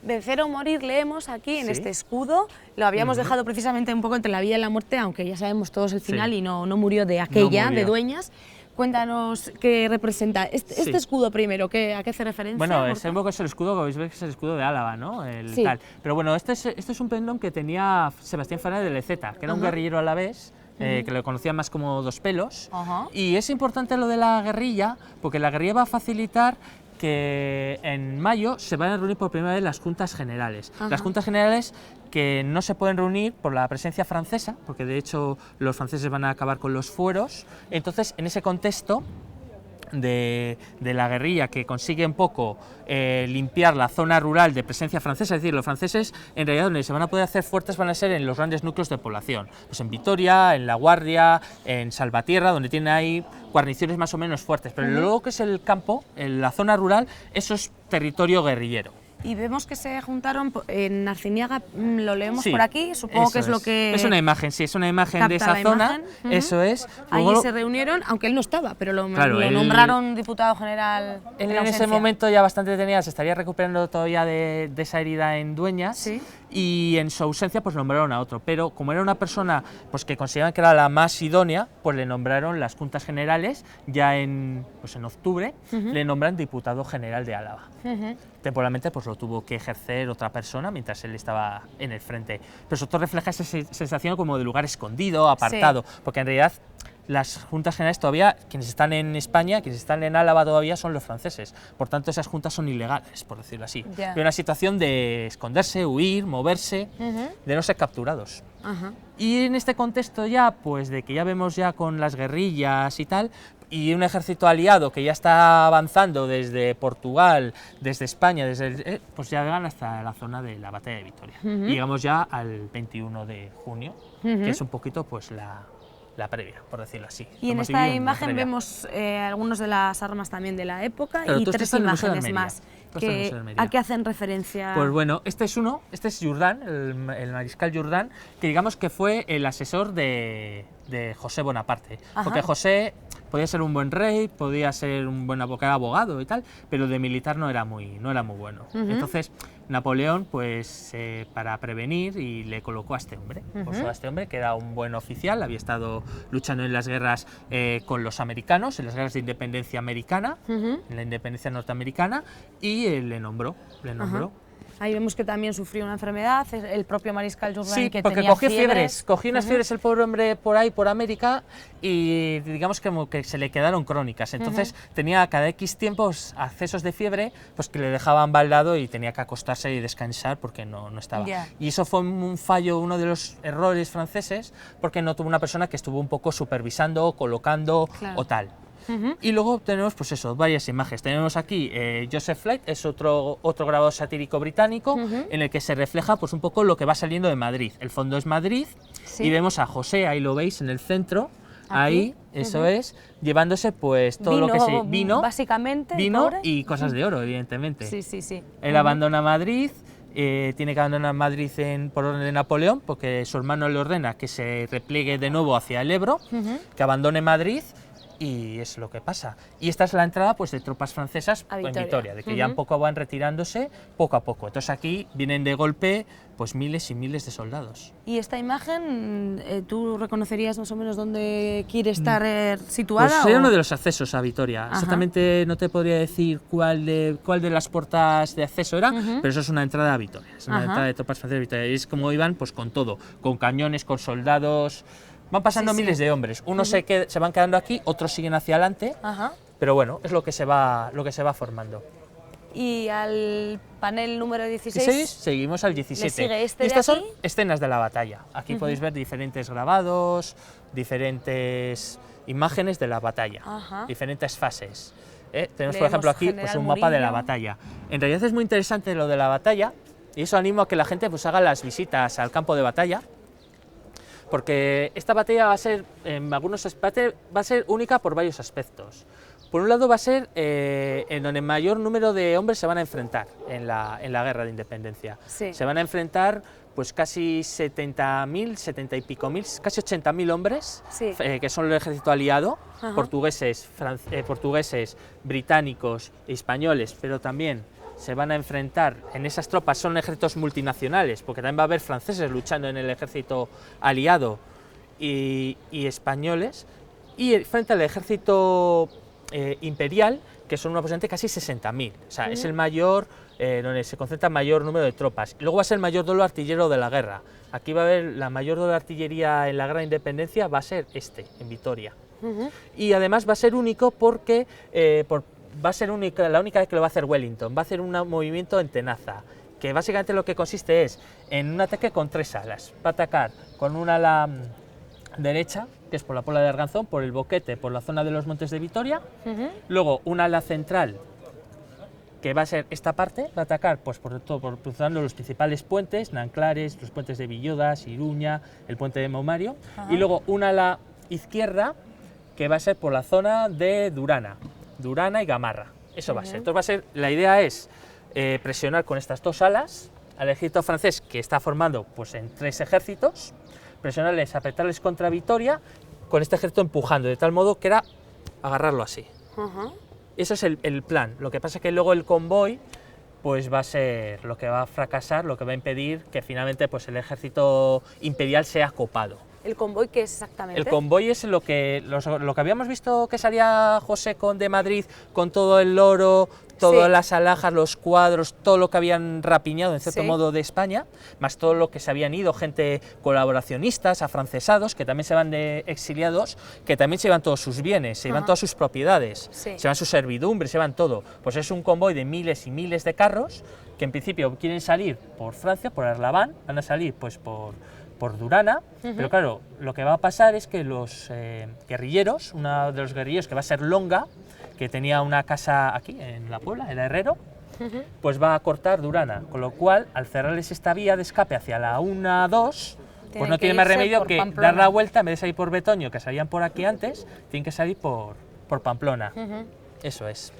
Vencer o morir leemos aquí en Sí. este escudo, lo habíamos dejado precisamente un poco entre la vida y la muerte, aunque ya sabemos todos el final Sí. y no murió de aquella, murió. de Dueñas. Cuéntanos qué representa este Sí. escudo primero, ¿a qué hace referencia? Bueno, Gorka? ese un poco es el escudo, como veis, que es el escudo de Álava, ¿no? El Sí. tal. Pero bueno, este es un pendón que tenía Sebastián Fernández de Leceta, que era un Ajá. guerrillero alavés, que lo conocían más como Dos Pelos. Ajá. Y es importante lo de la guerrilla, porque la guerrilla va a facilitar que en mayo se van a reunir por primera vez las juntas generales. Ajá. Las juntas generales que no se pueden reunir por la presencia francesa, porque de hecho los franceses van a acabar con los fueros. Entonces, en ese contexto de la guerrilla, que consigue un poco limpiar la zona rural de presencia francesa, es decir, los franceses en realidad donde se van a poder hacer fuertes van a ser en los grandes núcleos de población, pues en Vitoria, en La Guardia, en Salvatierra, donde tienen ahí guarniciones más o menos fuertes, pero luego que es el campo, en la zona rural, eso es territorio guerrillero. Y vemos que se juntaron en Arciniaga, lo leemos Sí, por aquí, supongo que es eso lo que... Es una imagen, sí, es una imagen de capta esa la zona, imagen. Ujú. eso es. Ahí Luego- se reunieron, aunque él no estaba, pero lo Claro, él- nombraron diputado general Él en en ese ausencia. momento ya bastante detenida, se estaría recuperando todavía de esa herida en Dueñas, Sí. y en su ausencia pues nombraron a otro, pero como era una persona pues que consideraban que era la más idónea, pues le nombraron las juntas generales, ya en octubre, le nombran diputado general de Álava. Ujú. Temporalmente pues lo tuvo que ejercer otra persona mientras él estaba en el frente, pero sobre todo refleja esa sensación como de lugar escondido, apartado, porque en realidad las juntas generales todavía, quienes están en España, quienes están en Álava todavía son los franceses, por tanto esas juntas son ilegales, por decirlo así. Ya. Hay una situación de esconderse, huir, moverse, Ujú. de no ser capturados. Ajá. Y en este contexto ya, pues de que ya vemos ya con las guerrillas y tal, y un ejército aliado que ya está avanzando desde Portugal, desde España, pues ya llegan hasta la zona de la batalla de Vitoria. Y llegamos ya al 21 de junio, que es un poquito pues la previa, por decirlo así. Y en Hemos esta vivido en la imagen previa. vemos algunas de las armas también de la época Claro, y tú tres estás en el Museo de imágenes Almería. más. Tú estás en el Museo de Almería. ¿A qué hacen referencia? Pues bueno, este es Jourdan, el mariscal Jourdan, que digamos que fue el asesor de José Bonaparte. Ajá. Porque José podía ser un buen rey, podía ser un buen abogado y tal, pero de militar no era muy bueno. Entonces Napoleón, pues para prevenir, y le colocó a este hombre. Puso a este hombre, que era un buen oficial, había estado luchando en las guerras con los americanos, en las guerras de independencia americana, en la independencia norteamericana, y le nombró. Ahí vemos que también sufrió una enfermedad, el propio mariscal Jourdan, Sí, que porque tenía cogió fiebres. fiebres, cogió unas fiebres el pobre hombre por ahí, por América, y digamos que como que se le quedaron crónicas. Entonces tenía cada X tiempos accesos de fiebre, pues que le dejaban baldado y tenía que acostarse y descansar porque no estaba. Ya. Y eso fue un fallo, uno de los errores franceses, porque no tuvo una persona que estuvo un poco supervisando, colocando Claro. o tal. Y luego tenemos pues eso, varias imágenes. Tenemos aquí Joseph Flight, es otro grabado satírico británico, en el que se refleja pues un poco lo que va saliendo de Madrid. El fondo es Madrid, Sí. y vemos a José, ahí lo veis en el centro, Aquí. ahí, eso es, llevándose pues todo lo que se básicamente, vino pobre. y cosas de oro, evidentemente. Sí. Él abandona Madrid, tiene que abandonar Madrid por orden de Napoleón, porque su hermano le ordena que se repliegue de nuevo hacia el Ebro, que abandone Madrid, y es lo que pasa. Y esta es la entrada pues de tropas francesas A en Vitoria. Vitoria, de que ya un poco van retirándose poco a poco. Entonces aquí vienen de golpe pues miles y miles de soldados. Y esta imagen, ¿tú reconocerías más o menos dónde quiere estar situada? Pues era o? uno de los accesos a Vitoria. Ajá. Exactamente no te podría decir cuál de las puertas de acceso era, pero eso es una entrada a Vitoria. Es una Ajá. entrada de tropas francesas a Vitoria. Y es como iban pues con todo, con cañones, con soldados. Van pasando Sí, sí. miles de hombres. Unos se van quedando aquí, otros siguen hacia adelante. Ajá. Pero bueno, es lo que se va formando. Y al panel número 16, 16, seguimos al 17. ¿Le sigue este y estas de son aquí? escenas de la batalla. Aquí podéis ver diferentes grabados, diferentes imágenes de la batalla, Ajá. diferentes fases. Tenemos, por Leemos ejemplo, aquí pues, General un mapa de la Murillo. batalla. En realidad es muy interesante lo de la batalla, y eso animo a que la gente pues, haga las visitas al campo de batalla, porque esta batalla va a ser, en algunos aspectos, va a ser única por varios aspectos. Por un lado va a ser en donde mayor número de hombres se van a enfrentar en la guerra de independencia. Sí. Se van a enfrentar pues casi 70.000, 70 y pico mil, casi 80.000 hombres, Sí. que son el ejército aliado, Ajá. portugueses, británicos, españoles, pero también se van a enfrentar en esas tropas, son ejércitos multinacionales, porque también va a haber franceses luchando en el ejército aliado y españoles, y frente al ejército imperial, que son aproximadamente casi 60.000, o sea, es el mayor, donde se concentra el mayor número de tropas. Luego va a ser el mayor duelo artillero de la guerra. Aquí va a haber la mayor duelo de artillería en la guerra de independencia, va a ser en Vitoria. Y además va a ser único porque va a ser la única vez que lo va a hacer Wellington, va a hacer un movimiento en tenaza, que básicamente lo que consiste es en un ataque con 3 alas. Va a atacar con un ala derecha, que es por la Puebla de Arganzón, por el Boquete, por la zona de los Montes de Vitoria, luego un ala central, que va a ser esta parte, va a atacar pues, por cruzando los principales puentes, Nanclares, los puentes de Villodas, Iruña, el puente de Maumario, y luego un ala izquierda, que va a ser por la zona de Durana y Gamarra. Eso va a ser. Entonces la idea es presionar con estas 2 alas al ejército francés, que está formando pues, en 3 ejércitos, presionarles, apretarles contra Vitoria, con este ejército empujando, de tal modo que era agarrarlo así. Eso es el plan. Lo que pasa es que luego el convoy pues va a ser lo que va a fracasar, lo que va a impedir que finalmente pues, el ejército imperial sea copado. ¿El convoy qué es exactamente? El convoy es lo que habíamos visto que salía José de Madrid con todo el oro, todas las alhajas, los cuadros, todo lo que habían rapiñado en cierto modo de España, más todo lo que se habían ido, gente colaboracionistas, afrancesados, que también se van de exiliados, que también se llevan todos sus bienes, se llevan todas sus propiedades, se llevan sus servidumbres, se llevan todo. Pues es un convoy de miles y miles de carros que en principio quieren salir por Francia, por Arlabán, van a salir pues por Durana, pero claro, lo que va a pasar es que los guerrilleros, uno de los guerrilleros que va a ser Longa, que tenía una casa aquí en la Puebla, era herrero, pues va a cortar Durana, con lo cual al cerrarles esta vía de escape hacia la 1-2, pues no tiene más remedio que dar la vuelta, en vez de salir por Betoño, que salían por aquí antes, tienen que salir por Pamplona. Eso es.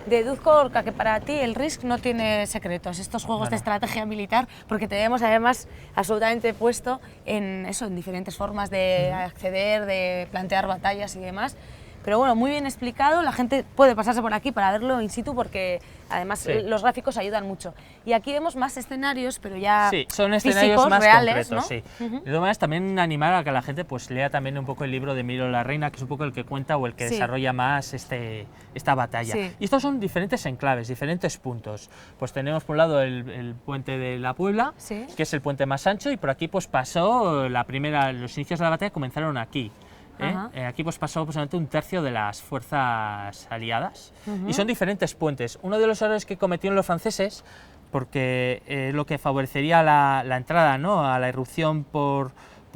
Deduzco, Gorka, que para ti el RISC no tiene secretos, estos juegos de estrategia militar, porque te vemos además absolutamente puesto en eso, en diferentes formas de acceder, de plantear batallas y demás. Pero bueno, muy bien explicado, la gente puede pasarse por aquí para verlo in situ porque además los gráficos ayudan mucho. Y aquí vemos más escenarios, pero ya son escenarios físicos, más reales, concretos, ¿no? De todas maneras, también animar a que la gente pues lea también un poco el libro de Emilio Larreina, que es un poco el que cuenta o el que desarrolla más esta batalla. Y estos son diferentes enclaves, diferentes puntos. Pues tenemos por un lado el puente de la Puebla, que es el puente más ancho, y por aquí pues pasó los inicios de la batalla comenzaron aquí. Aquí pues pasó aproximadamente 1/3 de las fuerzas aliadas y son diferentes puentes. Uno de los errores que cometieron los franceses, porque lo que favorecería la entrada, ¿no?, a la irrupción por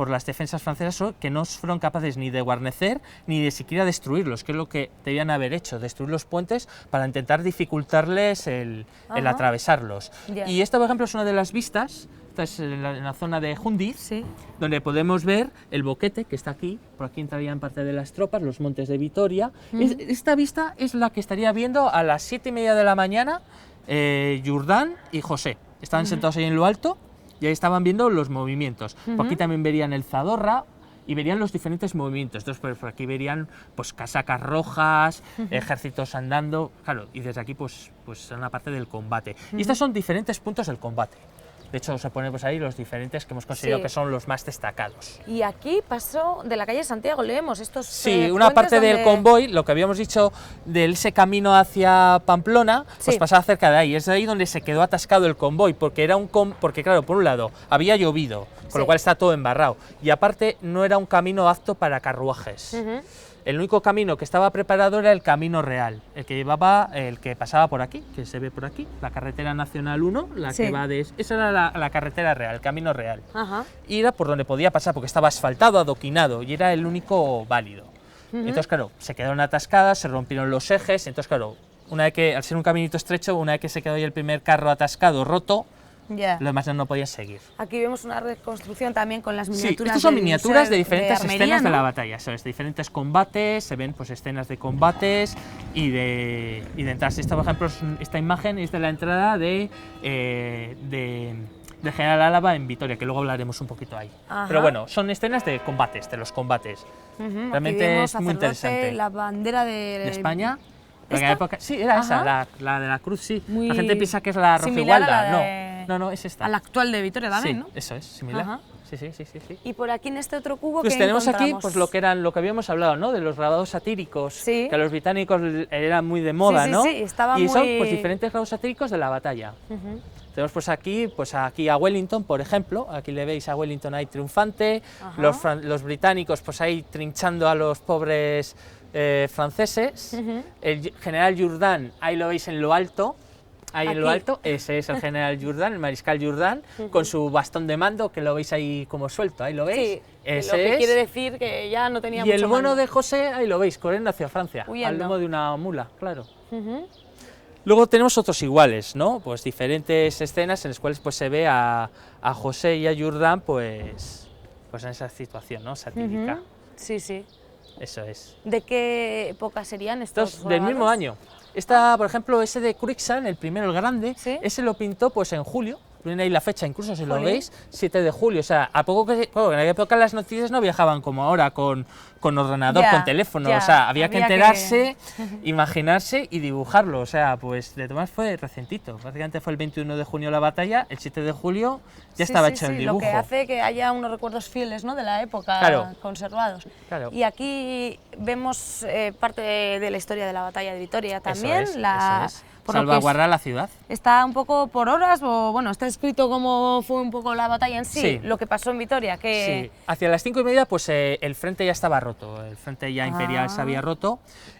las defensas francesas, que no fueron capaces ni de guarnecer ni de siquiera destruirlos, que es lo que debían haber hecho, destruir los puentes para intentar dificultarles el atravesarlos. Y esta, por ejemplo, es una de las vistas. Esta es en la zona de Jundiz, donde podemos ver el Boquete, que está aquí. Por aquí entrarían parte de las tropas, los Montes de Vitoria. Esta vista es la que estaría viendo a las 7:30 de la mañana Jordán y José. Estaban sentados ahí en lo alto y ahí estaban viendo los movimientos. Por aquí también verían el Zadorra y verían los diferentes movimientos. Entonces por aquí verían pues casacas rojas, ejércitos andando, claro, y desde aquí pues son una parte del combate. Y estos son diferentes puntos del combate. De hecho, se ponen pues ahí los diferentes que hemos considerado que son los más destacados. Y aquí pasó de la calle Santiago, leemos estos una parte del convoy, lo que habíamos dicho de ese camino hacia Pamplona, pues pasaba cerca de ahí. Es de ahí donde se quedó atascado el convoy, porque porque claro, por un lado, había llovido, con lo cual está todo embarrado, y aparte no era un camino apto para carruajes. El único camino que estaba preparado era el camino real, el que pasaba por aquí, que se ve por aquí, la carretera nacional 1, que va esa era la carretera real, el camino real. Y era por donde podía pasar, porque estaba asfaltado, adoquinado, y era el único válido. Entonces, claro, se quedaron atascadas, se rompieron los ejes, entonces, claro, al ser un caminito estrecho, una vez que se quedó ahí el primer carro atascado, roto, los demás no podían seguir. Aquí vemos una reconstrucción también con las miniaturas. Sí, estos son miniaturas de diferentes escenas de la batalla, ¿sabes? De diferentes combates, se ven pues escenas de combates y de entradas. Esta, por ejemplo, esta imagen es de la entrada de General Álava en Vitoria, que luego hablaremos un poquito ahí. Pero bueno, son escenas de combates, de los combates. Realmente es muy interesante. La bandera de España. En aquella época, sí, era esa, la de la cruz, sí. La gente piensa que es la Roja Igualda, no, es esta. A la actual de Vitoria también, sí, ¿no? Eso es, similar. Sí. Y por aquí en este otro cubo, pues ¿qué tenemos encontramos? aquí pues lo que habíamos hablado, ¿no? De los grabados satíricos, sí. que a los británicos eran muy de moda, ¿no? Sí, estaba y son pues diferentes grabados satíricos de la batalla. Tenemos pues aquí a Wellington, por ejemplo, aquí le veis a Wellington ahí triunfante, los británicos pues ahí trinchando a los pobres franceses, el general Jourdan, ahí lo veis en lo alto. Ahí en lo alto, ese es el general Jourdan, el mariscal Jourdan, con su bastón de mando, que lo veis ahí como suelto, ahí lo veis. Sí, ese lo que quiere decir que ya no tenía mucho Y el bueno mando. de José, ahí lo veis, corriendo hacia Francia, huyendo. al lomo de una mula, claro. Luego tenemos otros iguales, ¿no? Pues diferentes escenas en las cuales pues, se ve a José y a Jourdan pues en esa situación, ¿no? Satírica. Sí. Eso es. ¿De qué época serían estos del mismo año. Por ejemplo, ese de Cruikshank, el primero, el grande, ese lo pintó pues en julio. Viene ahí la fecha, incluso si lo veis, 7 de julio. O sea, a poco que. Bueno, en aquella época las noticias no viajaban como ahora, con ordenador, con teléfono. O sea, había que enterarse, imaginarse y dibujarlo. O sea, pues de Tomás fue recientito. Prácticamente fue el 21 de junio la batalla, el 7 de julio ya estaba hecho el dibujo. Lo que hace que haya unos recuerdos fieles, ¿no? De la época conservados. Claro. Y aquí vemos parte de la historia de la batalla de Vitoria también. Eso es. Por salvaguardar la ciudad. Está un poco por horas, o bueno, está escrito cómo fue un poco la batalla en sí, lo que pasó en Vitoria. Que... Sí, hacia las 5:30 pues el frente ya estaba roto, el frente ya imperial se había roto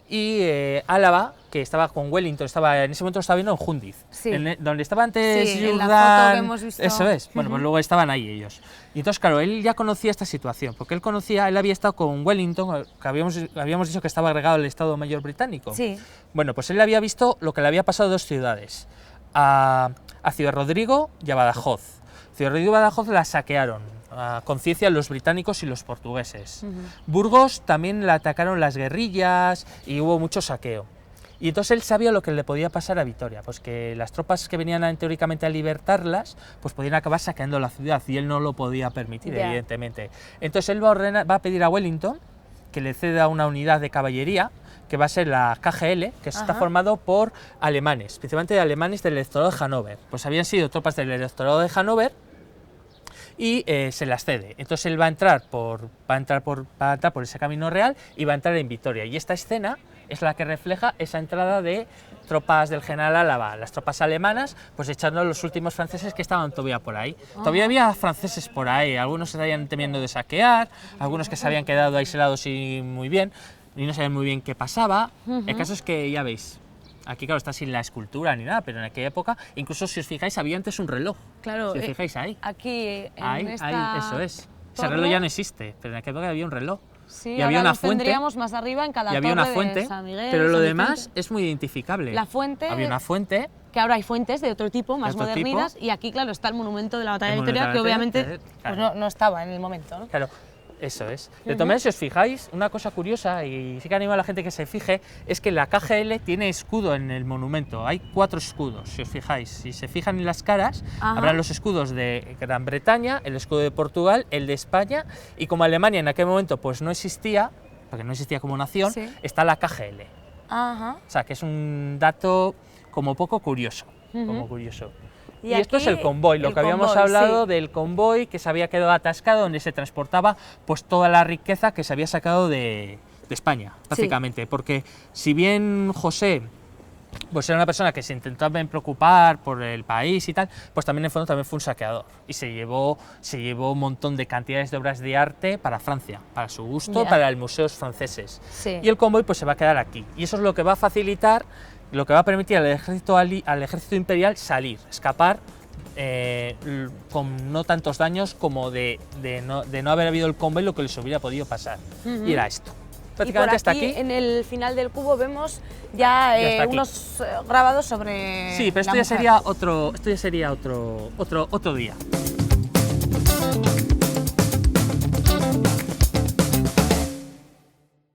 y Álava, que estaba con Wellington, en ese momento estaba viendo en Jundiz, donde estaba antes Jourdan, en la foto que hemos visto. Eso es, bueno, pues luego estaban ahí ellos. Y entonces, claro, él ya conocía esta situación, porque él había estado con Wellington, que habíamos dicho que estaba agregado al Estado Mayor británico. Sí. Bueno, pues él había visto lo que le había pasado a dos ciudades, a Ciudad Rodrigo y a Badajoz. Ciudad Rodrigo y Badajoz la saquearon a conciencia los británicos y los portugueses. Burgos también la atacaron las guerrillas y hubo mucho saqueo. Y entonces él sabía lo que le podía pasar a Vitoria, pues que las tropas que venían teóricamente a libertarlas, pues podían acabar saqueando la ciudad y él no lo podía permitir, evidentemente. Entonces él va a pedir a Wellington que le ceda una unidad de caballería, que va a ser la KGL, que está formado por alemanes, principalmente alemanes del electorado de Hannover. Pues habían sido tropas del electorado de Hannover y se las cede. Entonces él va a entrar por ese camino real y va a entrar en Vitoria. Y esta escena es la que refleja esa entrada de tropas del general Álava, las tropas alemanas, pues echando a los últimos franceses que estaban todavía por ahí. Todavía había franceses por ahí, algunos se estaban temiendo de saquear, algunos que se habían quedado aislados y muy bien, y no sabían muy bien qué pasaba. El caso es que, ya veis, aquí claro está sin la escultura ni nada, pero en aquella época, incluso si os fijáis, había antes un reloj. Claro, si os fijáis ahí. Aquí, ahí, eso es. Ese reloj ya no existe, pero en aquella época había un reloj. Sí, y había una fuente, tendríamos más arriba en cada y había una torre fuente, de San Miguel, pero lo San demás Vicente. es muy identificable. La fuente, había una fuente, que ahora hay fuentes de otro tipo, más modernidas, y aquí claro está el monumento de la batalla de Vitoria, que obviamente pues no estaba en el momento, ¿no? Claro. Eso es. De todas maneras, si os fijáis, una cosa curiosa, y sí que animo a la gente que se fije, es que la KGL tiene escudo en el monumento. Hay 4 escudos, si os fijáis. Si se fijan en las caras, habrá los escudos de Gran Bretaña, el escudo de Portugal, el de España, y como Alemania en aquel momento pues no existía, porque no existía como nación, está la KGL. O sea, que es un dato como poco curioso. Como curioso. Y esto es el convoy, lo que habíamos hablado del convoy que se había quedado atascado, donde se transportaba pues toda la riqueza que se había sacado de España, básicamente. Porque si bien José pues era una persona que se intentó preocupar por el país y tal, pues también en el fondo también fue un saqueador y se llevó un montón de cantidades de obras de arte para Francia, para su gusto, para los museos franceses. Y el convoy pues se va a quedar aquí. Y eso es lo que va a facilitar, lo que va a permitir al ejército imperial salir, escapar, con no tantos daños como de no haber habido el convoy, lo que les hubiera podido pasar. Y era esto. Prácticamente hasta aquí, en el final del cubo vemos ya unos grabados sobre. Sí, pero esto ya sería otro día.